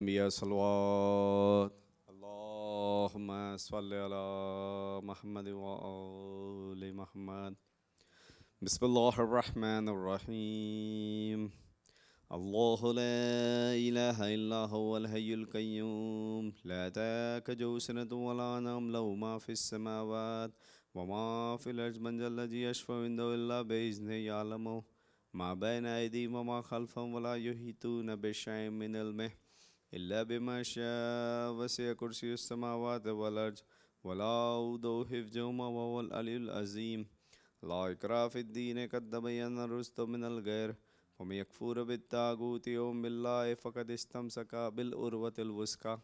يا صلوات اللهم صل على محمد وآل محمد. بسم الله الرحمن الرحيم. الله لا إله إلا هو الحي القيوم لا تأخذه سنة ولا نوم له ما في السماوات وما في الأرض من ذا الذي يشفع عنده إلا بإذنه يعلم ما بين أيديهم وما خلفهم ولا يحيطون بشيء من علمه إلا بما شاء وسع كرسي السماوات والأرض ولا أوضه حفظهما وهو العلي العظيم. لا إكراه في الدين قد تبين الرشد من الغير ومن يكفر بالطاغوت يؤمن بالله فقد استمسك بالعروة الوثقى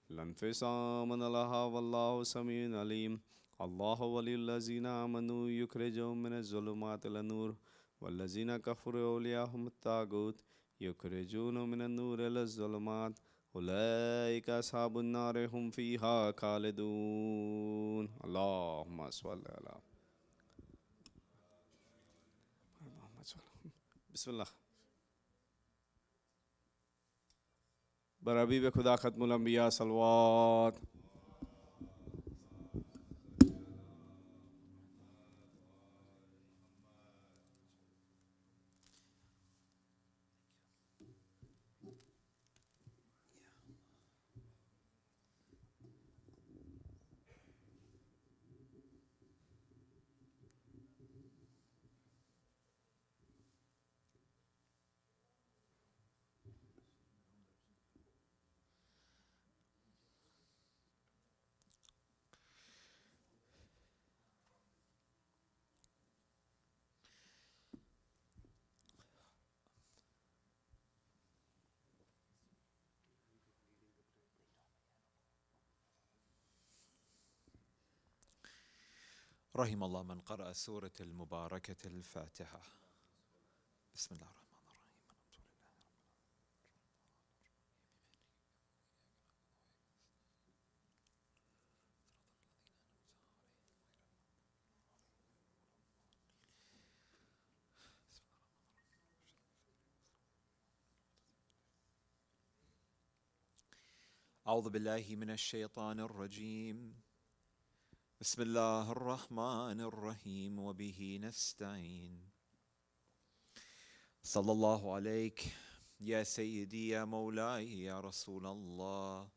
لا انفصام لها والله سميع عليم. الله ولي الذين آمنوا يخرجهم من الظلمات إلى النور والذين كفروا أولياءهم الطاغوت يخرجون من النور إلى الظلمات أولئك أصحاب النار هم فيها خالدون. اللهم صل على محمد. بسم الله. بر حبیب خدا ختم الانبیاء صلوات. رحم الله من قرأ سورة المباركة الفاتحة. بسم الله الرحمن الرحيم. أعوذ بالله من الشيطان الرجيم. بسم الله الرحمن الرحيم وبه نستعين. صلى الله عليك يا سيدي يا مولاي يا رسول الله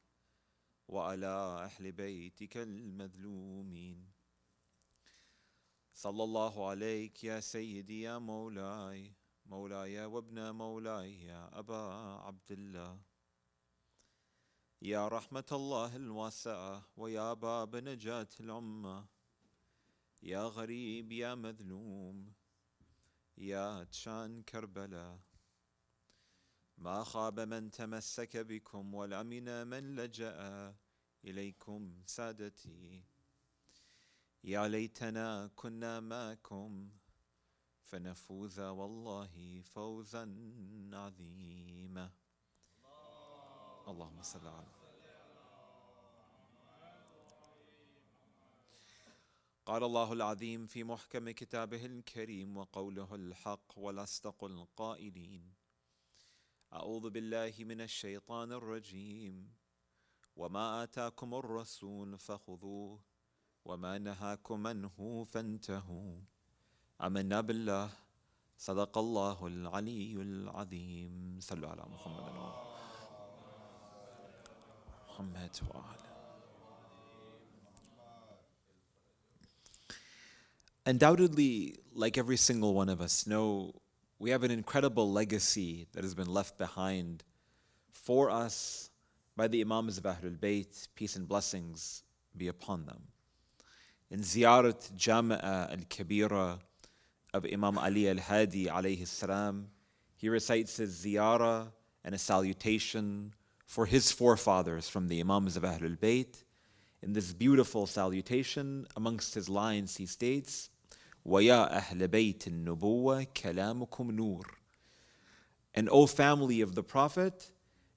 وعلى أهل بيتك المذلومين. صلى الله عليك يا سيدي يا مولاي مولاي وابن مولاي يا أبا عبد الله يا رحمة الله الواسعة ويا باب نجاة الأمة يا غريب يا مذلوم يا تشان كربلاء. ما خاب من تمسك بكم والأمن من لجأ إليكم سادتي. يا ليتنا كنا معكم فنفوز والله فوزا عظيما. اللهم صل على. قال الله العظيم في محكم كتابه الكريم وقوله الحق والأصدق القائلين: أعوذ بالله من الشيطان الرجيم. وما آتاكم الرسول فخذوه وما نهاكم عنه فانتهوا. آمنا بالله صدق الله العلي العظيم. صلوا على محمد وآله. Undoubtedly, like every single one of us know, we have an incredible legacy that has been left behind for us by the Imams of Ahlul Bayt, peace and blessings be upon them. In Ziyarat Jama'a al-Kabira of Imam Ali al-Hadi alayhi salam, he recites his ziyarah and a salutation for his forefathers from the Imams of Ahlul Bayt. In this beautiful salutation, amongst his lines, he states, وَيَا أَهْلَ بَيْتِ النُّبُوَّةِ كَلَامُكُمْ نُورٌ. And O family of the Prophet,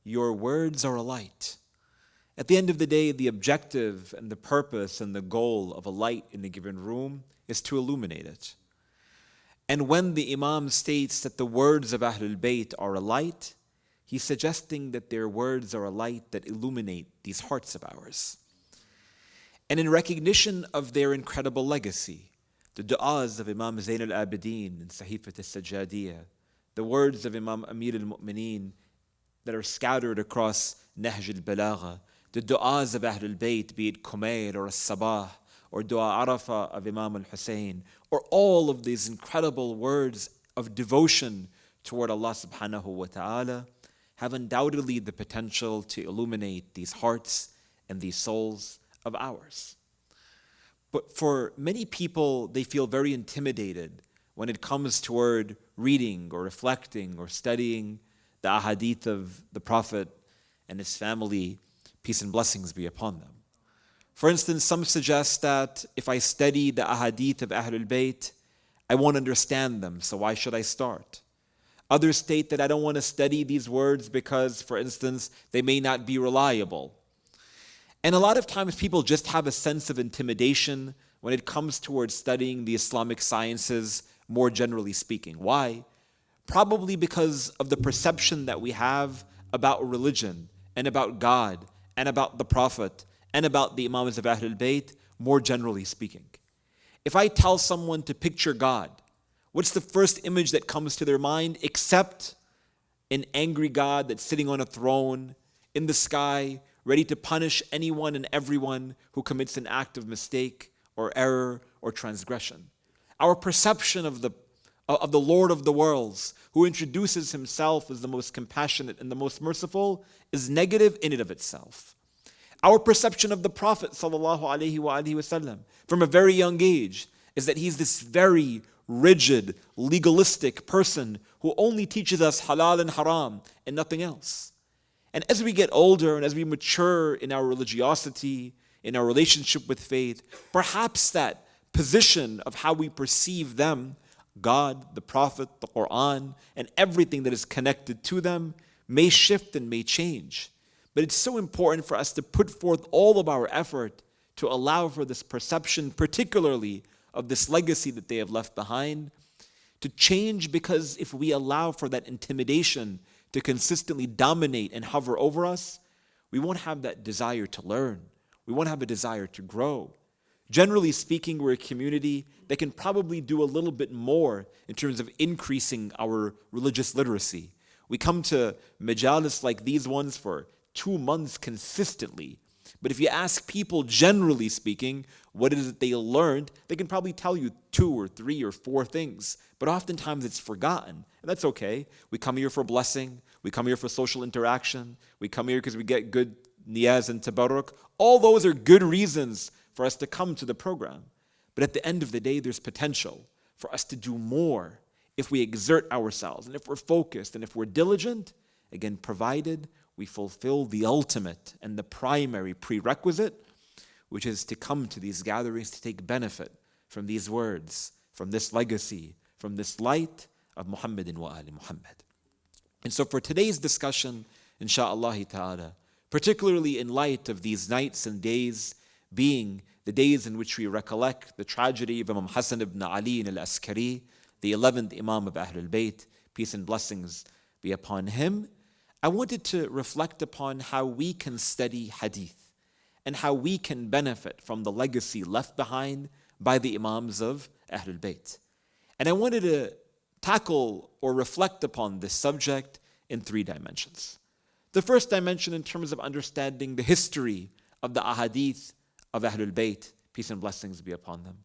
your words are a light. At the end of the day, the objective and the purpose and the goal of a light in a given room is to illuminate it. And when the Imam states that the words of Ahlul Bayt are a light, he's suggesting that their words are a light that illuminate these hearts of ours. And in recognition of their incredible legacy, the du'as of Imam Zain al-Abidin in Sahifat al-Sajjadiyah, the words of Imam Amir al-Mu'mineen that are scattered across Nahj al-Balagha, the du'as of Ahlul Bayt, be it Kumair or As-Sabah, or Dua Arafah of Imam al-Hussein, or all of these incredible words of devotion toward Allah subhanahu wa ta'ala, have undoubtedly the potential to illuminate these hearts and these souls of ours. But for many people, they feel very intimidated when it comes toward reading or reflecting or studying the ahadith of the Prophet and his family, peace and blessings be upon them. For instance, some suggest that if I study the ahadith of Ahlul Bayt, I won't understand them, so why should I start? Others state that I don't want to study these words because, for instance, they may not be reliable. And a lot of times people just have a sense of intimidation when it comes towards studying the Islamic sciences, more generally speaking. Why? Probably because of the perception that we have about religion and about God and about the Prophet and about the Imams of Ahlul Bayt, more generally speaking. If I tell someone to picture God, what's the first image that comes to their mind except an angry God that's sitting on a throne in the sky, ready to punish anyone and everyone who commits an act of mistake or error or transgression? Our perception of the Lord of the worlds, who introduces himself as the most compassionate and the most merciful, is negative in and of itself. Our perception of the Prophet ﷺ from a very young age is that he's this very rigid, legalistic person who only teaches us halal and haram and nothing else. And as we get older and as we mature in our religiosity, in our relationship with faith, perhaps that position of how we perceive them, God, the Prophet, the Quran, and everything that is connected to them, may shift and may change. But it's so important for us to put forth all of our effort to allow for this perception, particularly of this legacy that they have left behind, to change, because if we allow for that intimidation to consistently dominate and hover over us, we won't have that desire to learn. We won't have a desire to grow. Generally speaking, we're a community that can probably do a little bit more in terms of increasing our religious literacy. We come to majalis like these ones for 2 months consistently. But if you ask people, generally speaking, what it is that they learned, they can probably tell you 2 or 3 or 4 things. But oftentimes it's forgotten. And that's okay. We come here for blessing. We come here for social interaction. We come here because we get good niyaz and tabarruk. All those are good reasons for us to come to the program. But at the end of the day, there's potential for us to do more if we exert ourselves and if we're focused and if we're diligent, again, provided we fulfill the ultimate and the primary prerequisite, which is to come to these gatherings to take benefit from these words, from this legacy, from this light of Muhammadin wa ali Muhammad. And so for today's discussion, insha'Allah ta'ala, particularly in light of these nights and days being the days in which we recollect the tragedy of Imam Hassan ibn Ali al-Askari, the 11th Imam of Ahlul Bayt, peace and blessings be upon him, I wanted to reflect upon how we can study hadith and how we can benefit from the legacy left behind by the Imams of Ahlul Bayt. And I wanted to tackle or reflect upon this subject in 3 dimensions. The first dimension in terms of understanding the history of the ahadith of Ahlul Bayt, peace and blessings be upon them.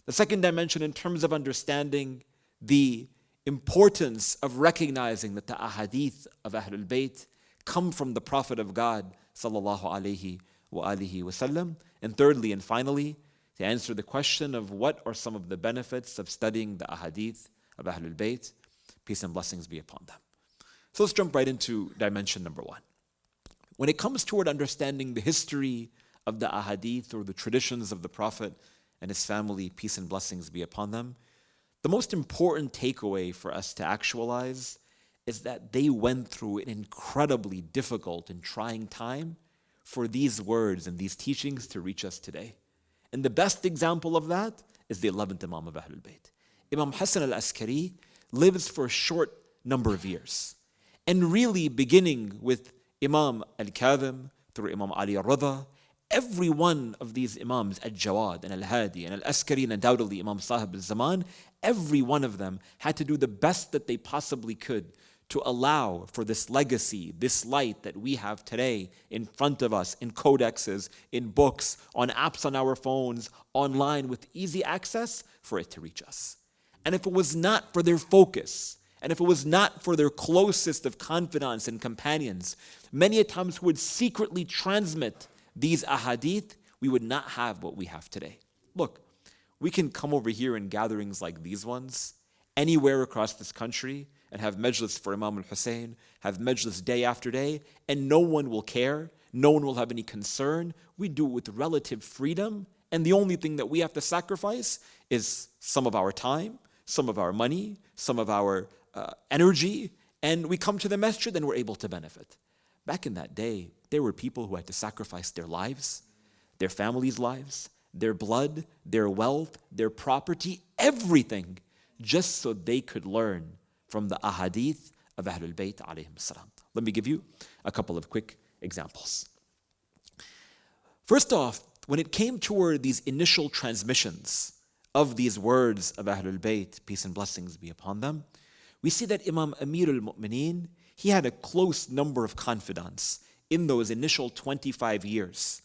The second dimension in terms of understanding the importance of recognizing that the ahadith of Ahlul Bayt come from the Prophet of God sallallahu alaihi wasallam. And thirdly and finally, to answer the question of what are some of the benefits of studying the ahadith of Ahlul Bayt, peace and blessings be upon them. So let's jump right into dimension number 1. When it comes toward understanding the history of the ahadith or the traditions of the Prophet and his family, peace and blessings be upon them, the most important takeaway for us to actualize is that they went through an incredibly difficult and trying time for these words and these teachings to reach us today. And the best example of that is the 11th Imam of Ahlul Bayt. Imam Hassan al-Askari lives for a short number of years. And really beginning with Imam al-Kadhim, through Imam Ali al-Rida, every one of these Imams, al-Jawad and al-Hadi and al-Askari and undoubtedly Imam Sahib al-Zaman, every one of them had to do the best that they possibly could to allow for this legacy, this light that we have today in front of us, in codexes, in books, on apps on our phones, online with easy access, for it to reach us. And if it was not for their focus, and if it was not for their closest of confidants and companions, many a times who would secretly transmit these ahadith, we would not have what we have today. Look, we can come over here in gatherings like these ones, anywhere across this country, and have majlis for Imam al-Hussein, have majlis day after day, and no one will care, no one will have any concern. We do it with relative freedom, and the only thing that we have to sacrifice is some of our time, some of our money, some of our energy, and we come to the masjid and we're able to benefit. Back in that day, there were people who had to sacrifice their lives, their families' lives, their blood, their wealth, their property, everything, just so they could learn from the ahadith of Ahlul Bayt alayhim salam. Let me give you a couple of quick examples. First off, when it came toward these initial transmissions of these words of Ahlul Bayt, peace and blessings be upon them, we see that Imam Amir al-Mu'mineen, he had a close number of confidants in those initial 25 years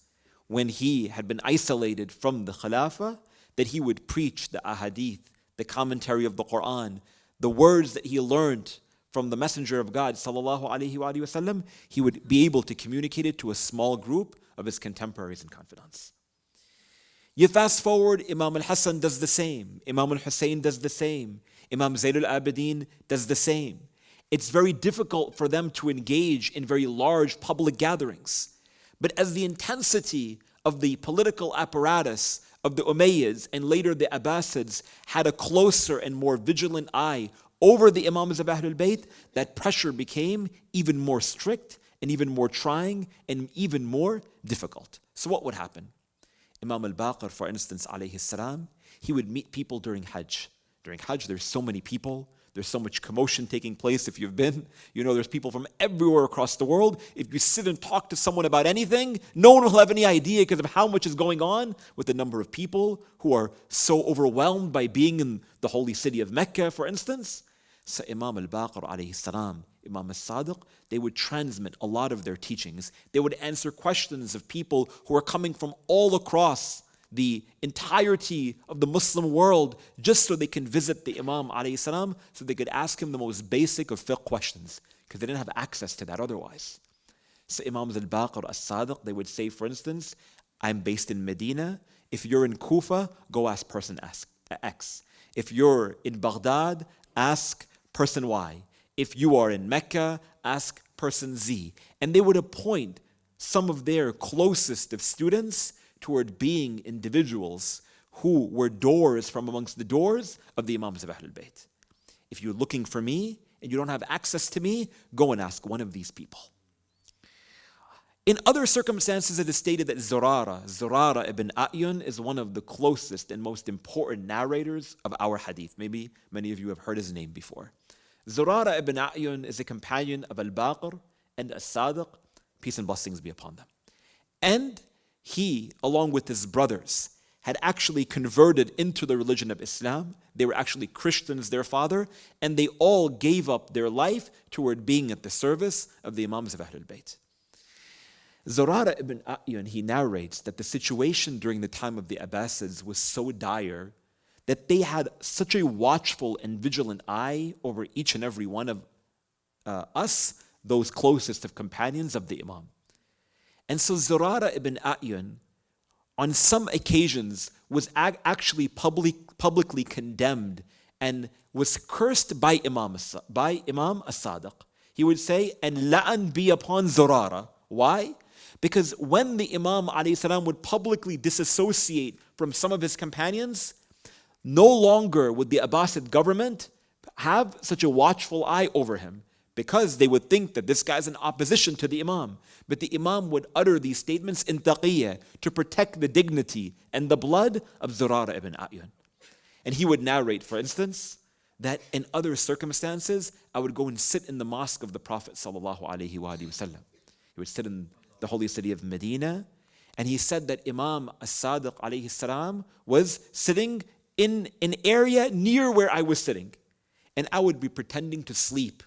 when he had been isolated from the Khilafah, that he would preach the ahadith, the commentary of the Quran, the words that he learned from the Messenger of God sallallahu alaihi wasallam, he would be able to communicate it to a small group of his contemporaries and confidants. You fast forward, Imam al-Hassan does the same, Imam al-Hussein does the same, Imam Zayd al-Abidin does the same. It's very difficult for them to engage in very large public gatherings. But as the intensity of the political apparatus of the Umayyads and later the Abbasids had a closer and more vigilant eye over the Imams of Ahlul Bayt, that pressure became even more strict and even more trying and even more difficult. So what would happen? Imam al-Baqir, for instance, alayhi salam, he would meet people during Hajj. During Hajj, there's so many people. There's so much commotion taking place. If you've been, you know there's people from everywhere across the world. If you sit and talk to someone about anything, no one will have any idea because of how much is going on with the number of people who are so overwhelmed by being in the holy city of Mecca, for instance. So Imam al-Baqir alayhi salam, Imam al-Sadiq, they would transmit a lot of their teachings. They would answer questions of people who are coming from all across the entirety of the Muslim world just so they can visit the Imam alayhi salam, so they could ask him the most basic of fiqh questions because they didn't have access to that otherwise. So Imams al-Baqir, al-Sadiq, they would say, for instance, I'm based in Medina. If you're in Kufa, go ask person X. If you're in Baghdad, ask person Y. If you are in Mecca, ask person Z. And they would appoint some of their closest of students toward being individuals who were doors from amongst the doors of the Imams of Ahlul Bayt. If you're looking for me and you don't have access to me, go and ask one of these people. In other circumstances, it is stated that Zurara ibn A'yun is one of the closest and most important narrators of our hadith. Maybe many of you have heard his name before. Zurara ibn A'yun is a companion of al-Baqir and as-Sadiq, peace and blessings be upon them. And he, along with his brothers, had actually converted into the religion of Islam. They were actually Christians, their father, and they all gave up their life toward being at the service of the Imams of Ahlul Bayt. Zurara ibn A'yun, he narrates that the situation during the time of the Abbasids was so dire that they had such a watchful and vigilant eye over each and every one of us, those closest of companions of the Imam. And so Zurara ibn A'yun, on some occasions, was actually publicly condemned and was cursed by Imam as-Sadiq. He would say, and la'an be upon Zurara. Why? Because when the Imam alayhi salam would publicly disassociate from some of his companions, no longer would the Abbasid government have such a watchful eye over him, because they would think that this guy's in opposition to the Imam. But the Imam would utter these statements in taqiyya to protect the dignity and the blood of Zurara ibn A'yun. And he would narrate, for instance, that in other circumstances, I would go and sit in the mosque of the Prophet sallallahu alaihi wasallam. He would sit in the holy city of Medina, and he said that Imam as-Sadiq alayhi salam was sitting in an area near where I was sitting, and I would be pretending to sleep.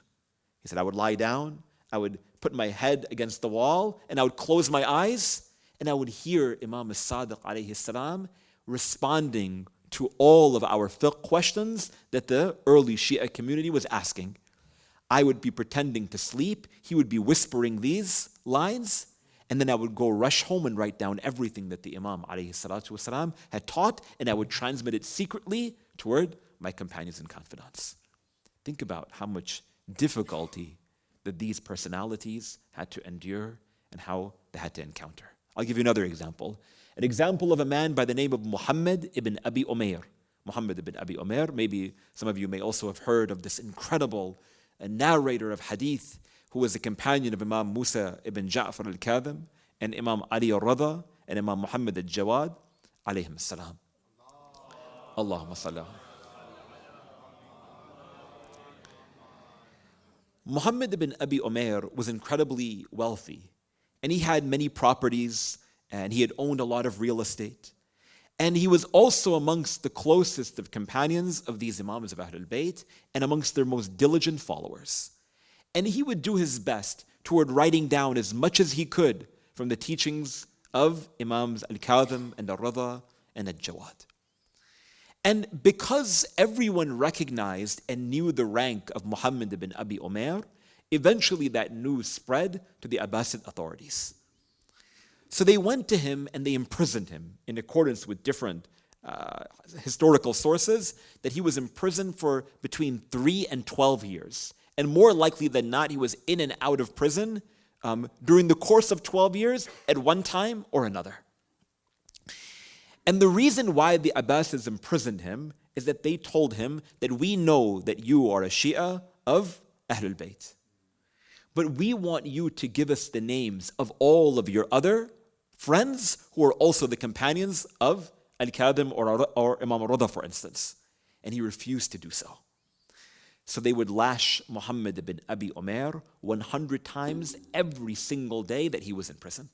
He said I would lie down, I would put my head against the wall, and I would close my eyes, and I would hear Imam as-Sadiq alayhi salam responding to all of our fiqh questions that the early Shia community was asking. I would be pretending to sleep, he would be whispering these lines, and then I would go rush home and write down everything that the Imam ﷺ had taught, and I would transmit it secretly toward my companions and confidants. Think about how much difficulty that these personalities had to endure and how they had to encounter. I'll give you another example. An example of a man by the name of Muhammad ibn Abi Umair. Muhammad ibn Abi Umair, maybe some of you may also have heard of this incredible narrator of hadith who was a companion of Imam Musa ibn Jaffer al-Kadhim and Imam Ali al-Radha and Imam Muhammad al-Jawad alayhim as-salam. Allahumma salli. Muhammad ibn Abi Umair was incredibly wealthy, and he had many properties, and he had owned a lot of real estate. And he was also amongst the closest of companions of these Imams of Ahlul Bayt and amongst their most diligent followers. And he would do his best toward writing down as much as he could from the teachings of Imams Al-Kadhim and Al-Radha and Al-Jawad. And because everyone recognized and knew the rank of Muhammad ibn Abi Umair, eventually that news spread to the Abbasid authorities. So they went to him and they imprisoned him in accordance with different historical sources, that he was imprisoned for between 3 and 12 years. And more likely than not, he was in and out of prison during the course of 12 years at one time or another. And the reason why the Abbasids imprisoned him is that they told him that we know that you are a Shia of Ahlul Bayt, but we want you to give us the names of all of your other friends who are also the companions of Al-Kadhim or Imam al-Radha, for instance. And he refused to do so. So they would lash Muhammad ibn Abi Umair 100 times every single day that he was in prison.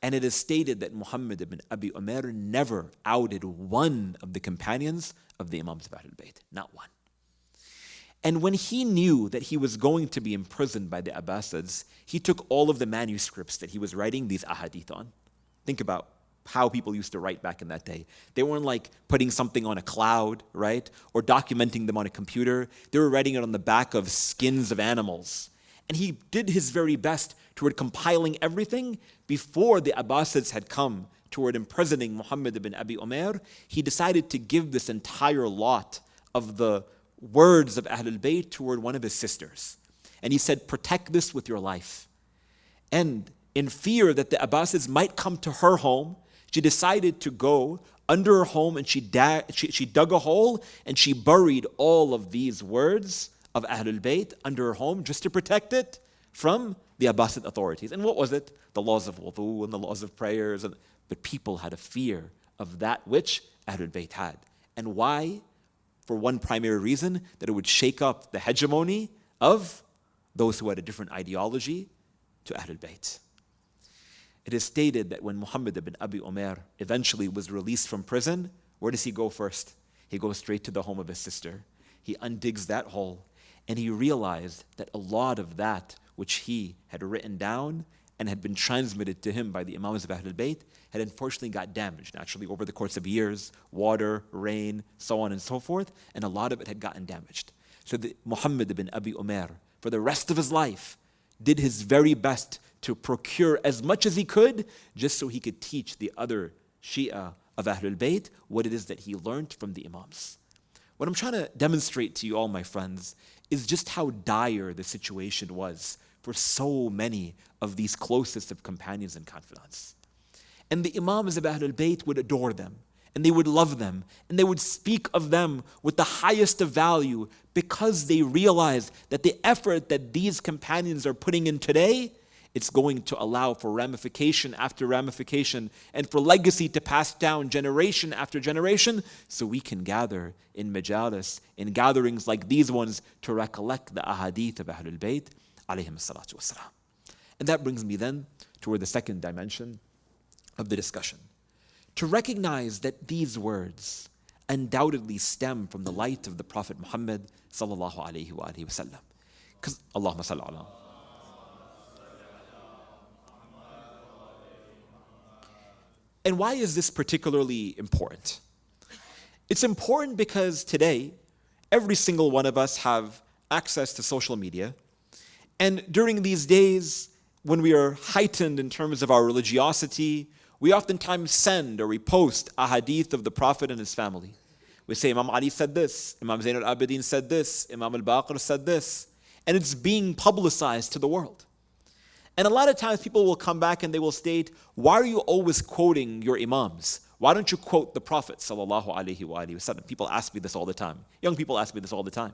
And it is stated that Muhammad ibn Abi Umair never outed one of the companions of the Imams of Ahlul Bayt, not one. And when he knew that he was going to be imprisoned by the Abbasids, he took all of the manuscripts that he was writing these ahadith on. Think about how people used to write back in that day. They weren't like putting something on a cloud, right? Or documenting them on a computer. They were writing it on the back of skins of animals. And he did his very best toward compiling everything. Before the Abbasids had come toward imprisoning Muhammad ibn Abi Umair, he decided to give this entire lot of the words of Ahlul Bayt toward one of his sisters. And he said, protect this with your life. And in fear that the Abbasids might come to her home, she decided to go under her home, and she dug a hole and she buried all of these words of Ahlul Bayt under her home just to protect it from the Abbasid authorities. And what was it? The laws of wudu and the laws of prayers. But people had a fear of that which Ahlul Bayt had. And why? For one primary reason, that it would shake up the hegemony of those who had a different ideology to Ahlul Bayt. It is stated that when Muhammad ibn Abi Umair eventually was released from prison, where does he go first? He goes straight to the home of his sister. He undigs that hole, and he realized that a lot of that which he had written down and had been transmitted to him by the Imams of Ahlul Bayt had unfortunately got damaged naturally over the course of years, water, rain, so on and so forth, and a lot of it had gotten damaged. So Muhammad ibn Abi Umair, for the rest of his life, did his very best to procure as much as he could just so he could teach the other Shia of Ahlul Bayt what it is that he learned from the Imams. What I'm trying to demonstrate to you all, my friends, is just how dire the situation was for so many of these closest of companions and confidants. And the Imams of Ahlul Bayt would adore them, and they would love them, and they would speak of them with the highest of value because they realized that the effort that these companions are putting in today it's going to allow for ramification after ramification and for legacy to pass down generation after generation, so we can gather in majalis, in gatherings like these ones, to recollect the ahadith of Ahlul Bayt alayhim salatu wassalam. And that brings me then toward the second dimension of the discussion. To recognize that these words undoubtedly stem from the light of the Prophet Muhammad sallallahu alayhi wa alihi wasallam. Because Allahumma salli ala. And why is this particularly important? It's important because today, every single one of us have access to social media. And during these days, when we are heightened in terms of our religiosity, we oftentimes send or repost a hadith of the Prophet and his family. We say, Imam Ali said this, Imam Zain al-Abidin said this, Imam al-Baqir said this. And it's being publicized to the world. And a lot of times people will come back and they will state, why are you always quoting your imams? Why don't you quote the Prophet sallallahu alaihi wasallam? People ask me this all the time. Young people ask me this all the time.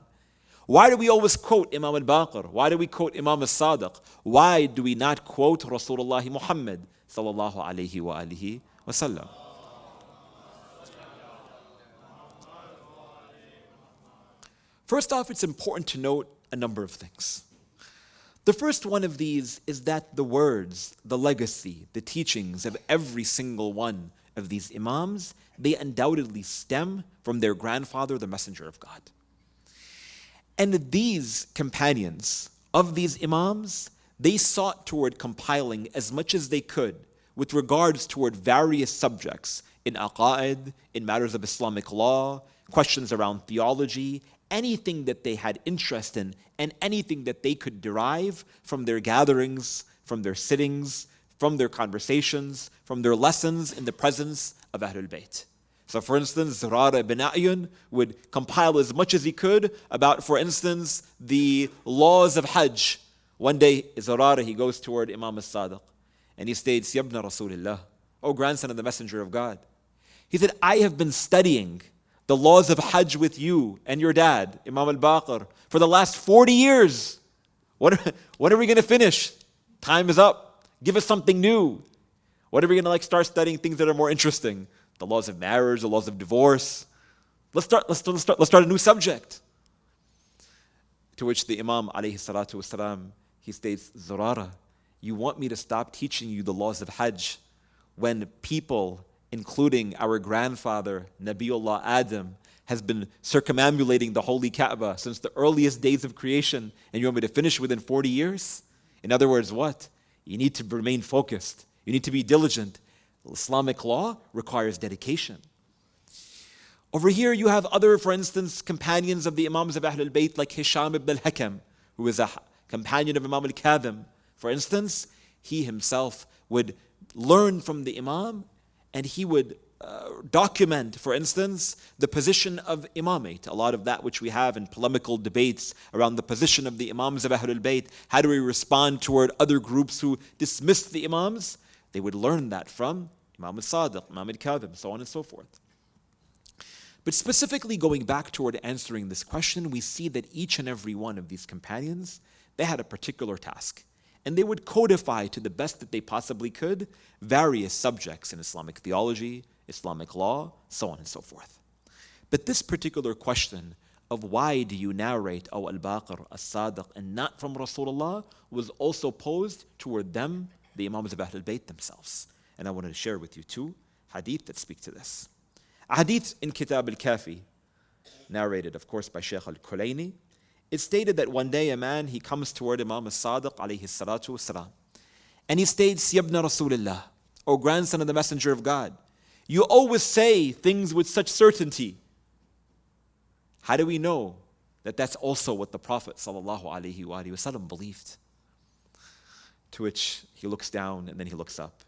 Why do we always quote Imam al-Baqir? Why do we quote Imam al-Sadiq? Why do we not quote Rasulullah Muhammad sallallahu alaihi wasallam? First off, it's important to note a number of things. The first one of these is that the words, the legacy, the teachings of every single one of these imams, they undoubtedly stem from their grandfather, the Messenger of God. And these companions of these imams, they sought toward compiling as much as they could with regards toward various subjects in aqa'id, in matters of Islamic law, questions around theology, anything that they had interest in, and anything that they could derive from their gatherings, from their sittings, from their conversations, from their lessons in the presence of Ahlul Bayt. So for instance, Zurara ibn A'yun would compile as much as he could about, for instance, the laws of Hajj. One day, Zurara, he goes toward Imam al-Sadiq, and he states, Yabna Rasulillah, O grandson of the Messenger of God. He said, I have been studying the laws of Hajj with you and your dad, Imam al-Baqir, for the last 40 years. When are we going to finish? Time is up. Give us something new. When are we going to start studying things that are more interesting? The laws of marriage, the laws of divorce. Let's start a new subject. To which the Imam alayhi salatu wasalam, he states, Zurara, you want me to stop teaching you the laws of Hajj when people, including our grandfather, Nabiullah Adam, has been circumambulating the holy Kaaba since the earliest days of creation, and you want me to finish within 40 years? In other words, what? You need to remain focused. You need to be diligent. Islamic law requires dedication. Over here you have other, for instance, companions of the Imams of Ahlul Bayt like Hisham ibn al-Hakam, who is a companion of Imam al-Kadhim. For instance, he himself would learn from the Imam, and he would document, for instance, the position of imamate. A lot of that which we have in polemical debates around the position of the Imams of Ahlul Bayt. How do we respond toward other groups who dismiss the Imams? They would learn that from Imam al-Sadiq, Imam al-Kadhim, so on and so forth. But specifically going back toward answering this question, we see that each and every one of these companions, they had a particular task. And they would codify to the best that they possibly could various subjects in Islamic theology, Islamic law, so on and so forth. But this particular question of why do you narrate al-Baqir, al-Sadiq, and not from Rasulullah was also posed toward them, the Imams of Ahlul Bayt themselves. And I wanted to share with you two hadith that speak to this. A hadith in Kitab al-Kafi, narrated of course by Shaykh al-Kulayni. It stated that one day a man, he comes toward Imam al-Sadiq alayhi salatu wasalam, and he states, Yabna Rasulillah, O grandson of the Messenger of God, you always say things with such certainty. How do we know that that's also what the Prophet sallallahu alayhi wa sallam believed? To which he looks down and then he looks up.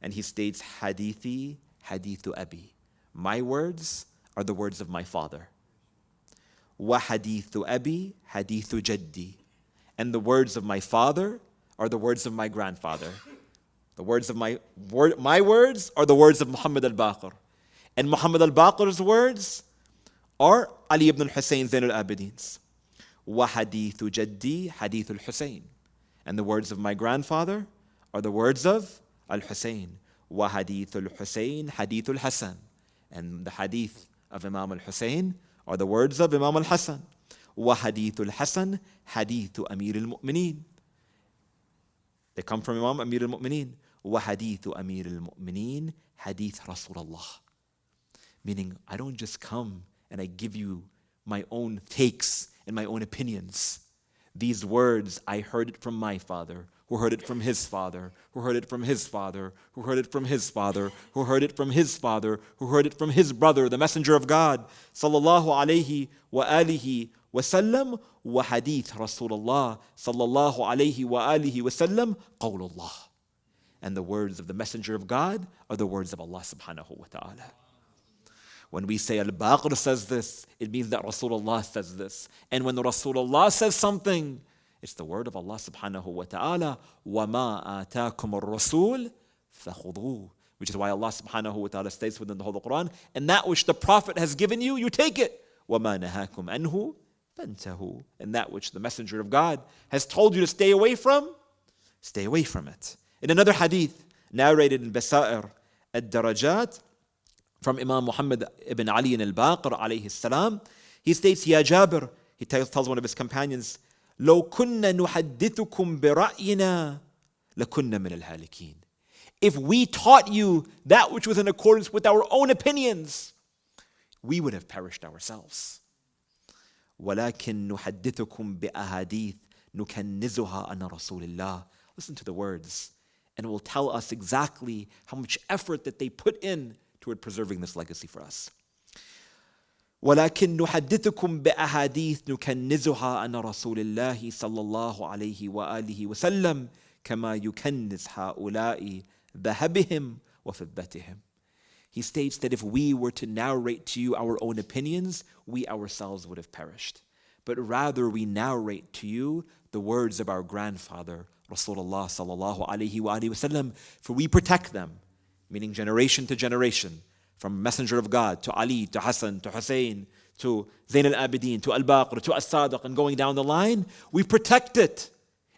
And he states, Hadithi, hadithu abi. My words are the words of my father. Wa hadithu abi, hadithu jaddi. And the words of my father are the words of my grandfather. The words of my words are the words of Muhammad al-Baqir. And Muhammad al-Baqir's words are Ali ibn al-Husayn Zain al-Abidin's. Wa hadithu jaddi, hadithu al-Husayn. And the words of my grandfather are the words of Al-Hussein. وَحَدِيثُ الْحُسَيْنِ حَدِيثُ الْحَسَنِ. And the hadith of Imam al-Hussein are the words of Imam al-Hasan. وَحَدِيثُ الْحَسَنِ حَدِيثُ أَمِيرِ الْمُؤْمِنِينَ. They come from Imam Amir al-Mu'mineen. وَحَدِيثُ أَمِيرِ الْمُؤْمِنِينَ حَدِيث رَسُولَ اللَّهِ. Meaning, I don't just come and I give you my own takes and my own opinions. These words, I heard it from my father, who heard it from his father, who heard it from his father, who heard it from his father, who heard it from his father, who heard it from his brother, the messenger of God, sallallahu alayhi wa alihi wa sallam, wa hadith Rasulullah, sallallahu alayhi wa alihi wa sallam, qawlullah. And the words of the messenger of God are the words of Allah subhanahu wa ta'ala. When we say Al-Baqir says this, it means that Rasulullah says this. And when the Rasulullah says something, it's the word of Allah subhanahu wa ta'ala. وَمَا آتَاكُمُ الرَّسُولُ فَخُذُوهُ. Which is why Allah subhanahu wa ta'ala states within the Holy Quran, and that which the Prophet has given you, you take it. وَمَا نَهَاكُمْ أَنْهُ فَانْتَهُ. And that which the Messenger of God has told you to stay away from, stay away from it. In another hadith, narrated in Basair al-Darajat, from Imam Muhammad ibn Ali al-Baqir alayhi salam, he states, Ya Jabir, he tells one of his companions, لو كنا نحدثكم برأينا لكنا من الهالكين. If we taught you that which was in accordance with our own opinions, we would have perished ourselves. ولكن نحدثكم بأحاديث نكنزها عن رسول الله. Listen to the words, and it will tell us exactly how much effort that they put in toward preserving this legacy for us. ولكن نحدثكم بأحاديث نكنزها عن رسول الله صلى الله عليه وآله وسلم كما يكنز هؤلاء ذهبهم وفضتهم. He states that if we were to narrate to you our own opinions, we ourselves would have perished. But rather we narrate to you the words of our grandfather, Rasulullah sallallahu alayhi wa sallam, for we protect them, meaning generation to generation, from Messenger of God to Ali, to Hassan, to Hussein, to Zain al-Abidin, to Al-Baqir, to As-Sadiq, and going down the line, we protect it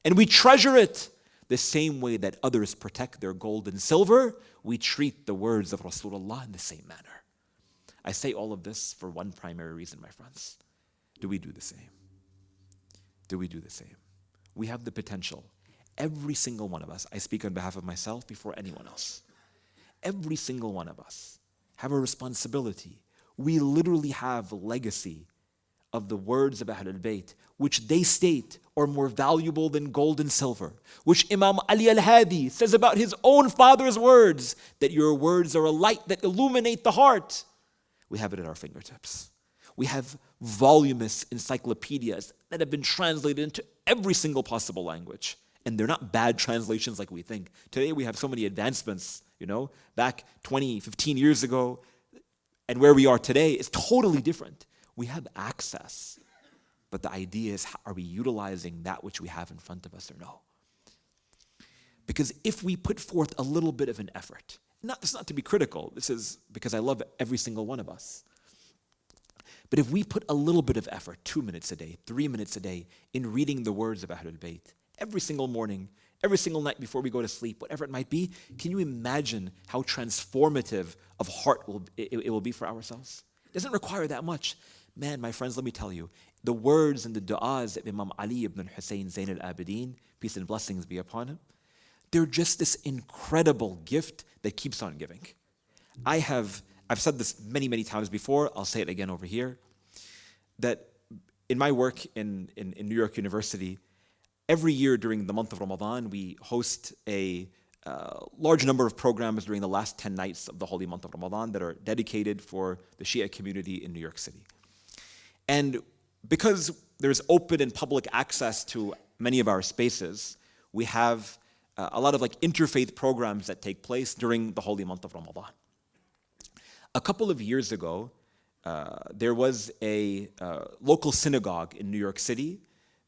and we treasure it. The same way that others protect their gold and silver, we treat the words of Rasulullah in the same manner. I say all of this for one primary reason, my friends. Do we do the same? Do we do the same? We have the potential. Every single one of us, I speak on behalf of myself before anyone else. Every single one of us have a responsibility. We literally have a legacy of the words of Ahlul Bayt, which they state are more valuable than gold and silver, which Imam Ali al-Hadi says about his own father's words, that your words are a light that illuminate the heart. We have it at our fingertips. We have voluminous encyclopedias that have been translated into every single possible language. And they're not bad translations like we think. Today we have so many advancements, back 20, 15 years ago, and where we are today is totally different. We have access. But the idea is, are we utilizing that which we have in front of us or no? Because if we put forth a little bit of an effort, it's not to be critical, this is because I love every single one of us. But if we put a little bit of effort, 2 minutes a day, 3 minutes a day, in reading the words of Ahlul Bayt, every single morning, every single night before we go to sleep, whatever it might be, can you imagine how transformative of heart it will be for ourselves? It doesn't require that much. Man, my friends, let me tell you, the words and the du'as of Imam Ali ibn Hussein Zain al-Abidin, peace and blessings be upon him, they're just this incredible gift that keeps on giving. I've said this many, many times before, I'll say it again over here, that in my work in New York University, every year during the month of Ramadan, we host a large number of programs during the last 10 nights of the holy month of Ramadan that are dedicated for the Shia community in New York City. And because there's open and public access to many of our spaces, we have a lot of interfaith programs that take place during the holy month of Ramadan. A couple of years ago, there was a local synagogue in New York City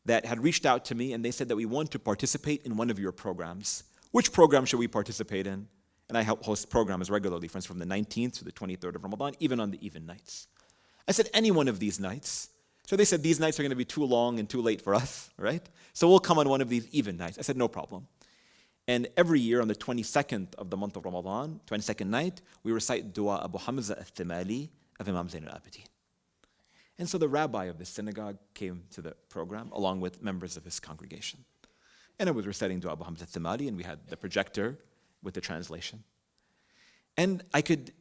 that had reached out to me, and they said that we want to participate in one of your programs. Which program should we participate in? And I help host programs regularly, for instance, from the 19th to the 23rd of Ramadan, even on the even nights. I said, any one of these nights. So they said, these nights are going to be too long and too late for us, right? So we'll come on one of these even nights. I said, no problem. And every year on the 22nd of the month of Ramadan, 22nd night, we recite Dua Abu Hamza al-Thimali of Imam Zain al-Abidin. And so the rabbi of the synagogue came to the program along with members of his congregation. And I was reciting Dua Abu Hamza al-Thimali, and we had the projector with the translation. And I could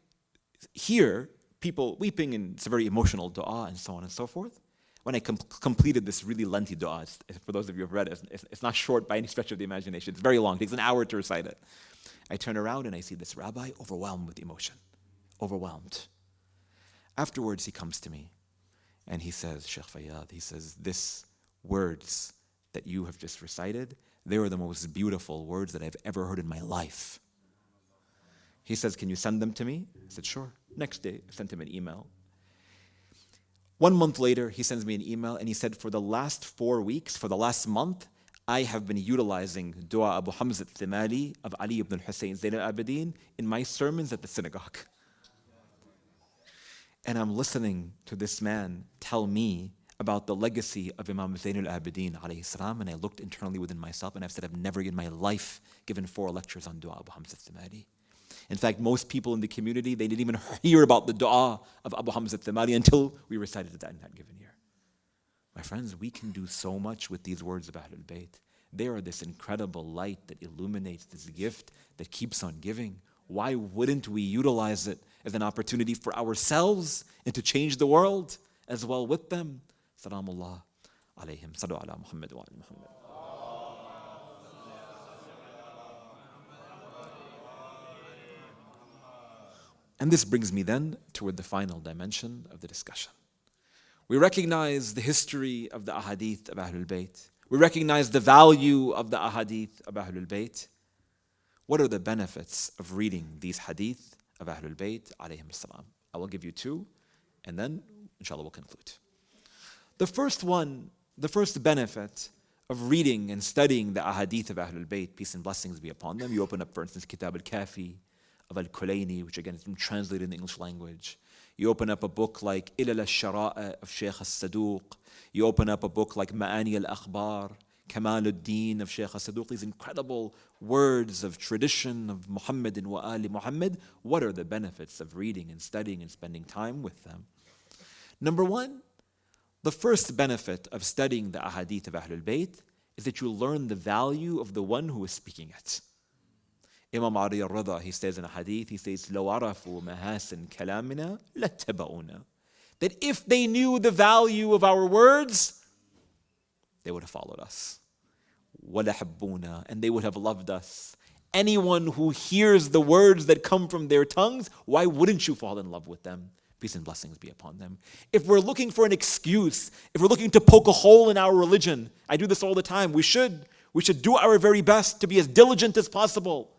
hear people weeping, and it's a very emotional dua and so on and so forth. When I completed this really lengthy dua, for those of you who have read it, it's not short by any stretch of the imagination. It's very long. It takes an hour to recite it. I turn around and I see this rabbi overwhelmed with emotion. Overwhelmed. Afterwards, he comes to me and he says, Shaykh Fayaz, he says, this words that you have just recited, they are the most beautiful words that I've ever heard in my life. He says, can you send them to me? I said, sure. Next day, I sent him an email. 1 month later, he sends me an email and he said, for the last 4 weeks, for the last month, I have been utilizing Dua Abu Hamza al-Thimali of Ali ibn al-Hussein Zain al-Abidin in my sermons at the synagogue. And I'm listening to this man tell me about the legacy of Imam Zain al-Abidin alayhi salam, and I looked internally within myself and I've said, I've never in my life given 4 lectures on Dua Abu Hamza al-Thimali. In fact, most people in the community, they didn't even hear about the dua of Abu Hamza al-Thimali until we recited that in that given year. My friends, we can do so much with these words of Ahlul Bayt. They are this incredible light that illuminates this gift that keeps on giving. Why wouldn't we utilize it as an opportunity for ourselves and to change the world as well with them? Salamullah alayhim. Sallu ala Muhammad wa ala Muhammad. And this brings me then toward the final dimension of the discussion. We recognize the history of the ahadith of Ahlul Bayt. We recognize the value of the ahadith of Ahlul Bayt. What are the benefits of reading these hadith of Ahlul Bayt alayhim salam? I will give you 2, and then inshallah we'll conclude. The first one, the first benefit of reading and studying the ahadith of Ahlul Bayt, peace and blessings be upon them. You open up, for instance, Kitab al-Kafi of Al-Kulayni, which again has been translated in the English language. You open up a book like Ilal al-Shara'a of Shaykh al-Saduq. You open up a book like Ma'ani al-Akhbar, Kamal al-Din of Shaykh al-Saduq. These incredible words of tradition of Muhammad and wa ali Muhammad. What are the benefits of reading and studying and spending time with them? Number 1, the first benefit of studying the ahadith of Ahlul Bayt is that you learn the value of the one who is speaking it. Imam Ali al-Rida, he says in a hadith, he says, لَوْ عَرَفُوا مَهَاسِنْ كَلَامِنَا لَاتَّبَعُونَا. That if they knew the value of our words, they would have followed us. وَلَحَبُّونَا. And they would have loved us. Anyone who hears the words that come from their tongues, why wouldn't you fall in love with them? Peace and blessings be upon them. If we're looking for an excuse, if we're looking to poke a hole in our religion, I do this all the time, we should do our very best to be as diligent as possible.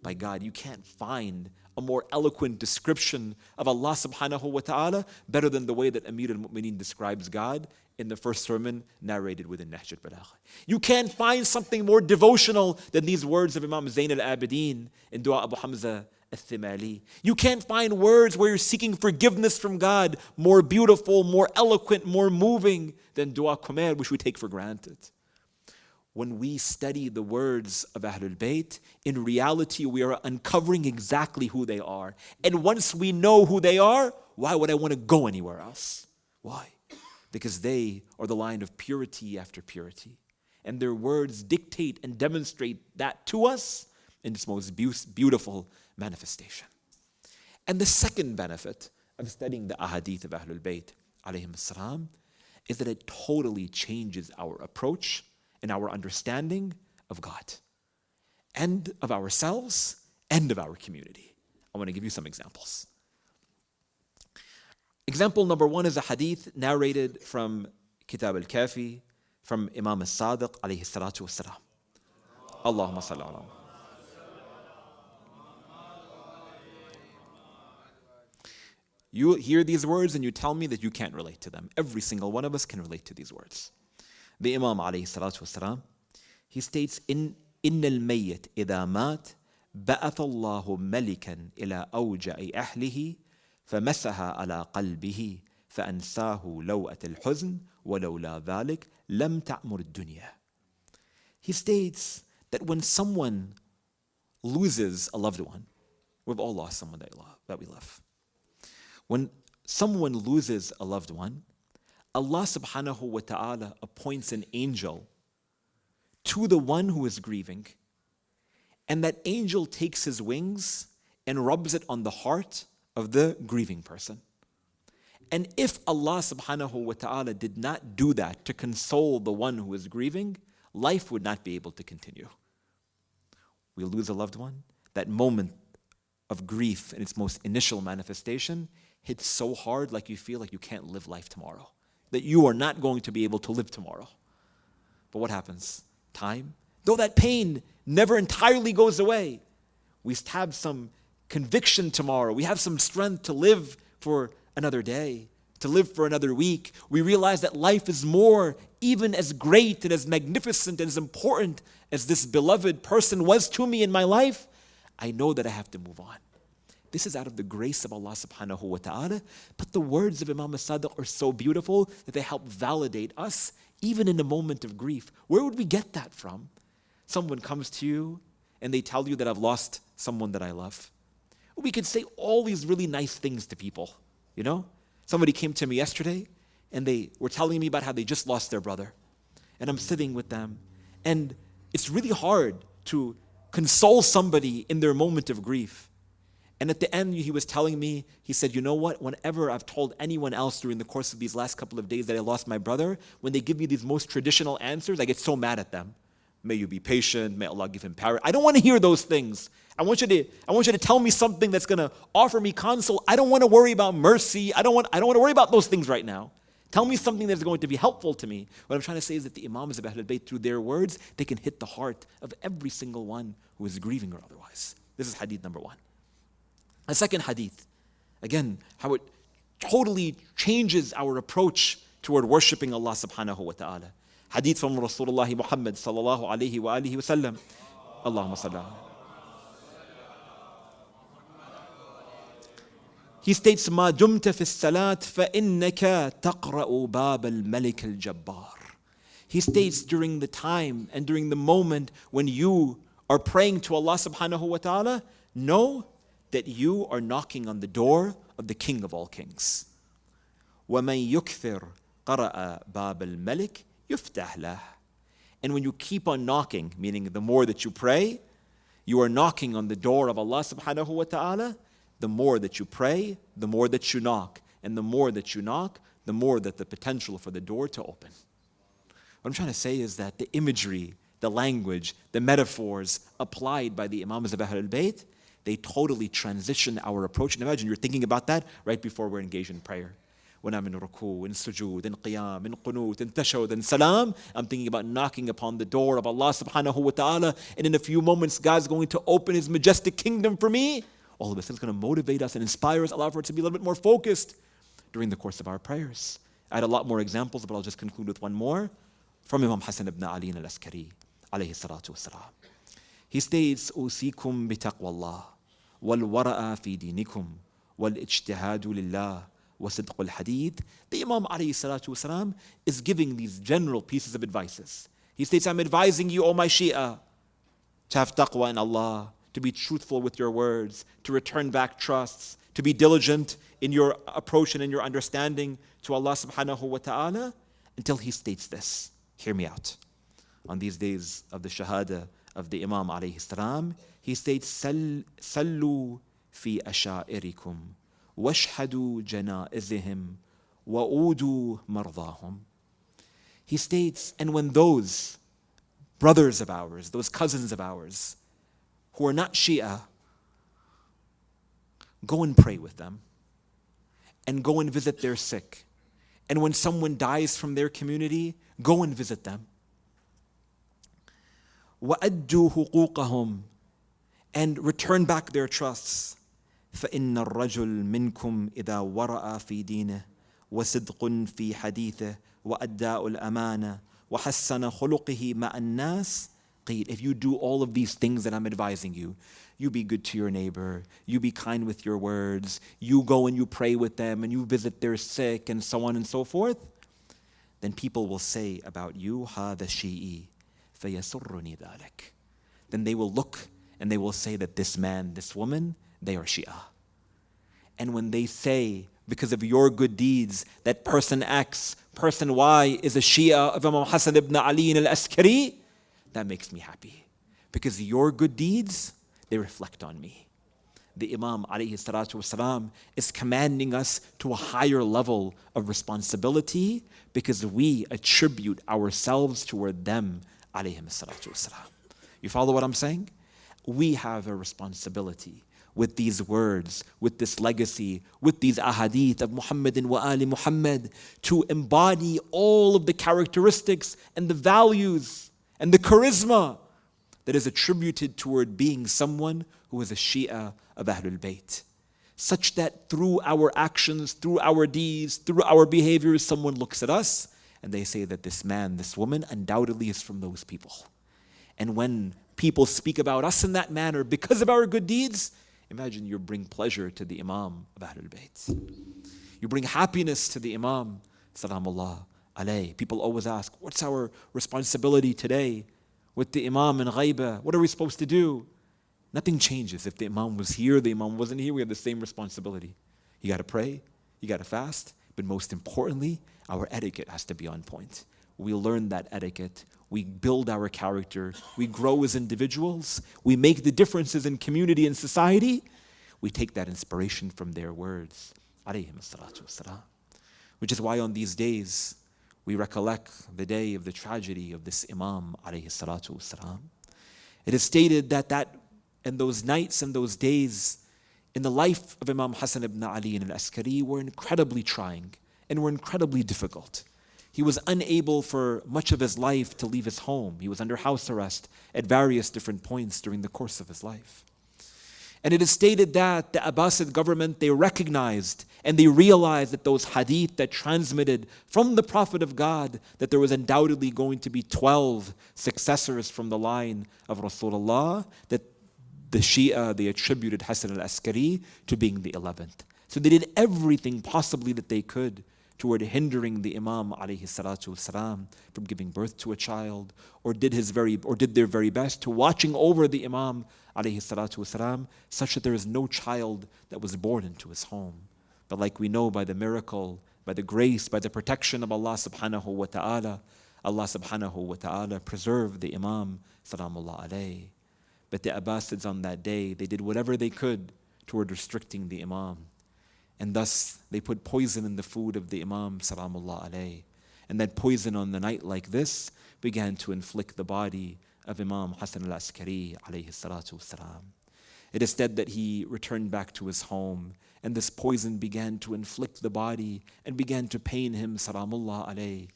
By God, you can't find a more eloquent description of Allah subhanahu wa ta'ala better than the way that Amir al-Mu'mineen describes God in the first sermon narrated within Nahj al-Balagha. You can't find something more devotional than these words of Imam Zain al-Abidin in Dua Abu Hamza al-Thimali. You can't find words where you're seeking forgiveness from God more beautiful, more eloquent, more moving than Dua Kumair, which we take for granted. When we study the words of Ahlul Bayt, in reality we are uncovering exactly who they are. And once we know who they are, why would I want to go anywhere else? Why? Because they are the line of purity after purity. And their words dictate and demonstrate that to us in its most beautiful manifestation. And the second benefit of studying the ahadith of Ahlul Bayt alayhim salam is that it totally changes our approach and our understanding of God and of ourselves and of our community. I want to give you some examples. Example number 1 is a hadith narrated from Kitab al-Kafi from Imam al-Sadiq alayhi salatu wassalam. Allahumma salli ala. You hear these words and you tell me that you can't relate to them. Every single one of us can relate to these words. The Imam alayhi salatu wasalam, he states, إن الميت إذا مات بعث الله ملكا إلى أوجع أهله فمسح على قلبه فأنساه لوءة الحزن ولولا ذلك لم تعمر الدنيا. He states that when someone loses a loved one, we've all lost someone that we love. When someone loses a loved one, Allah subhanahu wa ta'ala appoints an angel to the one who is grieving, and that angel takes his wings and rubs it on the heart of the grieving person. And if Allah subhanahu wa ta'ala did not do that to console the one who is grieving, life would not be able to continue. We lose a loved one, that moment of grief in its most initial manifestation hits so hard, like you feel like you can't live life tomorrow, that you are not going to be able to live tomorrow. But what happens? Time, though that pain never entirely goes away, we have some conviction tomorrow. We have some strength to live for another day, to live for another week. We realize that life is more, even as great and as magnificent and as important as this beloved person was to me in my life. I know that I have to move on. This is out of the grace of Allah subhanahu wa ta'ala. But the words of Imam as-Sadiq are so beautiful that they help validate us even in a moment of grief. Where would we get that from? Someone comes to you and they tell you that I've lost someone that I love. We could say all these really nice things to people, you know? Somebody came to me yesterday and they were telling me about how they just lost their brother. And I'm sitting with them. And it's really hard to console somebody in their moment of grief. And at the end, he was telling me, he said, you know what? Whenever I've told anyone else during the course of these last couple of days that I lost my brother, when they give me these most traditional answers, I get so mad at them. May you be patient. May Allah give him power. I don't want to hear those things. I want you to tell me something that's going to offer me console. I don't want to worry about mercy. I don't want to worry about those things right now. Tell me something that's going to be helpful to me. What I'm trying to say is that the Imams of Ahlul Bayt, through their words, they can hit the heart of every single one who is grieving or otherwise. This is hadith number 1. A second hadith, again, how it totally changes our approach toward worshipping Allah subhanahu wa ta'ala. Hadith from Rasulullah Muhammad sallallahu alayhi wa alihi wa sallam. Allahumma salli. He states, ما دمت في الصلاة فإنك تقرأ باب الملك الجبار. He states during the time and during the moment when you are praying to Allah subhanahu wa ta'ala, know that you are knocking on the door of the King of all kings. وَمَنْ يُكْثِرْ قَرَأَ بَابَ الْمَلِكِ يُفْتَحْ لَهُ. And when you keep on knocking, meaning the more that you pray, you are knocking on the door of Allah subhanahu wa ta'ala. The more that you pray, the more that you knock. And the more that you knock, the more that the potential for the door to open. What I'm trying to say is that the imagery, the language, the metaphors applied by the Imams of Ahlul Bayt, they totally transition our approach. And imagine you're thinking about that right before we're engaged in prayer. When I'm in ruku, in sujood, in qiyam, in qunut, in tashahud, in salam, I'm thinking about knocking upon the door of Allah subhanahu wa ta'ala. And in a few moments, God's going to open His majestic kingdom for me. All of this is going to motivate us and inspire us, allow for it to be a little bit more focused during the course of our prayers. I had a lot more examples, but I'll just conclude with one more from Imam Hassan ibn Ali al-Askari, alayhi salatu wassalam. He states, أوصيكم بتقوى الله والورع في دينكم والاجتهاد لله وصدق الحديث. The Imam alayhi salatu wassalam is giving these general pieces of advices. He states, I'm advising you, O my Shia, to have taqwa in Allah, to be truthful with your words, to return back trusts, to be diligent in your approach and in your understanding to Allah subhanahu wa ta'ala, until he states this. Hear me out. On these days of the Shahada of the Imam alayhi salam, he states, Sallu fi asha'irikum, washhadu jana'izihim, wa'udu mardahum. He states, and when those brothers of ours, those cousins of ours, who are not Shia, go and pray with them and go and visit their sick. And when someone dies from their community, go and visit them. وَأَدُّوا حُقُوقَهُمْ, and return back their trusts. فَإِنَّ الرَّجُلْ مِنْكُمْ إِذَا وَرَأَ فِي دِينِهِ وَصِدْقٌ فِي حَدِيثِهِ وَأَدَّاءُ الْأَمَانَةِ وَحَسَّنَ خُلُقِهِ مَعَ النَّاسِ If you do all of these things that I'm advising you, you be good to your neighbor, you be kind with your words, you go and you pray with them and you visit their sick and so on and so forth, then people will say about you, هذا شيئي فيسرني ذلك. Then they will look and they will say that this man, this woman, they are Shia. And when they say, because of your good deeds, that person X, person Y is a Shia of Imam Hassan ibn Ali al-Askari, that makes me happy. Because your good deeds, they reflect on me. The Imam alayhi salatu wasalam is commanding us to a higher level of responsibility because we attribute ourselves toward them alayhi salatu wasalam. You follow what I'm saying? We have a responsibility with these words, with this legacy, with these ahadith of Muhammadin wa ali Muhammad to embody all of the characteristics and the values and the charisma that is attributed toward being someone who is a Shia of Ahlul Bayt. Such that through our actions, through our deeds, through our behaviors, someone looks at us and they say that this man, this woman undoubtedly is from those people. And when people speak about us in that manner because of our good deeds, imagine you bring pleasure to the Imam of Ahlul Bayt. You bring happiness to the Imam, salamullah alayh. People always ask, what's our responsibility today with the Imam in Ghaibah? What are we supposed to do? Nothing changes. If the Imam was here, the Imam wasn't here, we have the same responsibility. You got to pray, you got to fast, but most importantly, our etiquette has to be on point. We learn that etiquette, we build our character, we grow as individuals, we make the differences in community and society. We take that inspiration from their words, alayhim as-salatu was-salam. Which is why on these days, we recollect the day of the tragedy of this Imam alayhi salatu was-salam. It is stated that in those nights and those days in the life of Imam Hassan ibn Ali al-Askari were incredibly trying and were incredibly difficult. He was unable for much of his life to leave his home. He was under house arrest at various different points during the course of his life. And it is stated that the Abbasid government, they recognized and they realized that those hadith that transmitted from the Prophet of God, that there was undoubtedly going to be 12 successors from the line of Rasulullah, that the Shia, they attributed Hassan al-Askari to being the 11th. So they did everything possibly that they could toward hindering the Imam alayhi salatu wasalam from giving birth to a child, or did their very best to watching over the Imam alayhi salatu wasalam, such that there is no child that was born into his home. But like we know, by the miracle, by the grace, by the protection of Allah subhanahu wa ta'ala, Allah subhanahu wa ta'ala preserved the Imam salamullah alayhi. But the Abbasids on that day, they did whatever they could toward restricting the Imam. And thus, they put poison in the food of the Imam, salamullah alayh. And that poison on the night like this began to inflict the body of Imam Hassan al-Askari, alayhi salatu wasalam. It is said that he returned back to his home, and this poison began to inflict the body and began to pain him, salamullah alayh.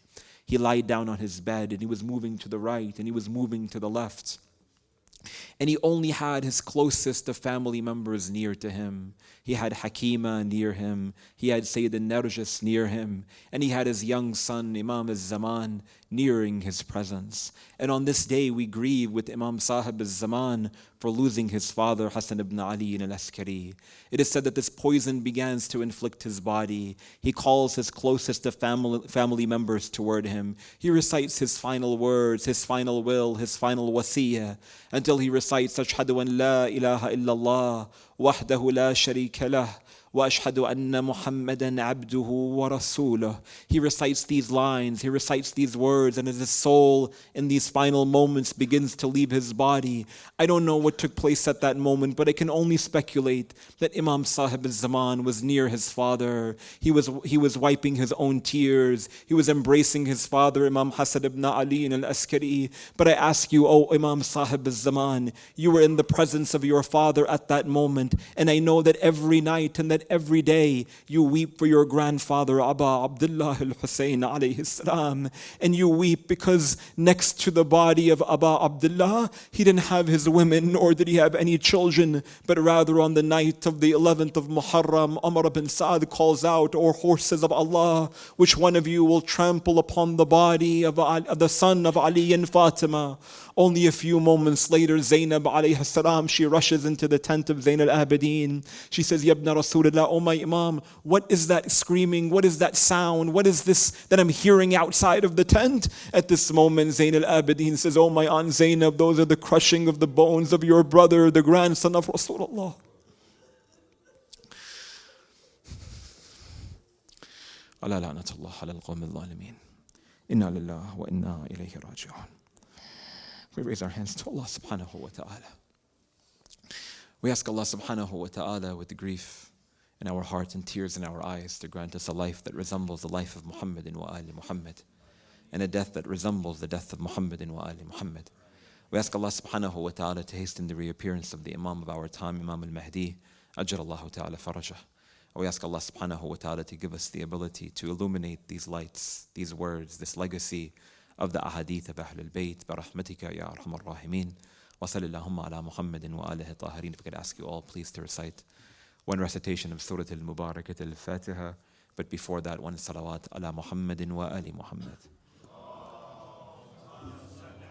He lied down on his bed, and he was moving to the right, and he was moving to the left. And he only had his closest of family members near to him. He had Hakima near him. He had Sayyid al-Narjis near him. And he had his young son, Imam al-Zaman, nearing his presence. And on this day, we grieve with Imam Sahib al-Zaman for losing his father, Hassan ibn Ali al-Askari. It is said that this poison begins to inflict his body. He calls his closest of family members toward him. He recites his final words, his final will, his final wasiyah, until he recites, Ashhadu an la ilaha illallah, wahdahu la sharika lah, wa ashhadu anna Muhammadan abduhu wa rasuluh. He recites these lines, he recites these words, and as his soul in these final moments begins to leave his body, I don't know what took place at that moment, but I can only speculate that Imam Sahib al-Zaman was near his father. He was wiping his own tears. He was embracing his father, Imam Hassan ibn Ali al-Askari. But I ask you, O Imam Sahib al-Zaman, you were in the presence of your father at that moment. hand. And I know that every night and that every day you weep for your grandfather, Aba Abdullah al-Hussein alayhi salam. And you weep because next to the body of Aba Abdullah, he didn't have his women, nor did he have any children, but rather on the night of the 11th of Muharram, Umar bin Sa'd calls out, "O horses of Allah, which one of you will trample upon the body of the son of Ali and Fatima?" Only a few moments later, Zainab alayhi salam, she rushes into the tent of Zain al-Abidin. She says, "Yabna Rasulullah, oh my Imam, what is that screaming? What is that sound? What is this that I'm hearing outside of the tent?" At this moment, Zain al-Abidin says, "Oh my Aunt Zainab, those are the crushing of the bones of your brother, the grandson of Rasulullah." Ala la'natullah ala al-qawm al-zalimin. Inna lillahi wa inna ilayhi raji'un. We raise our hands to Allah subhanahu wa ta'ala. We ask Allah subhanahu wa ta'ala with the grief in our heart and tears in our eyes to grant us a life that resembles the life of Muhammad wa ali Muhammad, and a death that resembles the death of Muhammad wa ali Muhammad. We ask Allah subhanahu wa ta'ala to hasten the reappearance of the Imam of our time, Imam al-Mahdi, Ajjalallahu ta'ala farajah. We ask Allah subhanahu wa ta'ala to give us the ability to illuminate these lights, these words, this legacy of the ahadith of Ahlul Bayt, برحمتك يا أرحم الراحمين. وصل اللهم على محمد وآله الطاهرين. If we could ask you all please to recite one recitation of Surah Al-Mubarakat Al-Fatiha, but before that one salawat ala Muhammadin wa ali Muhammad.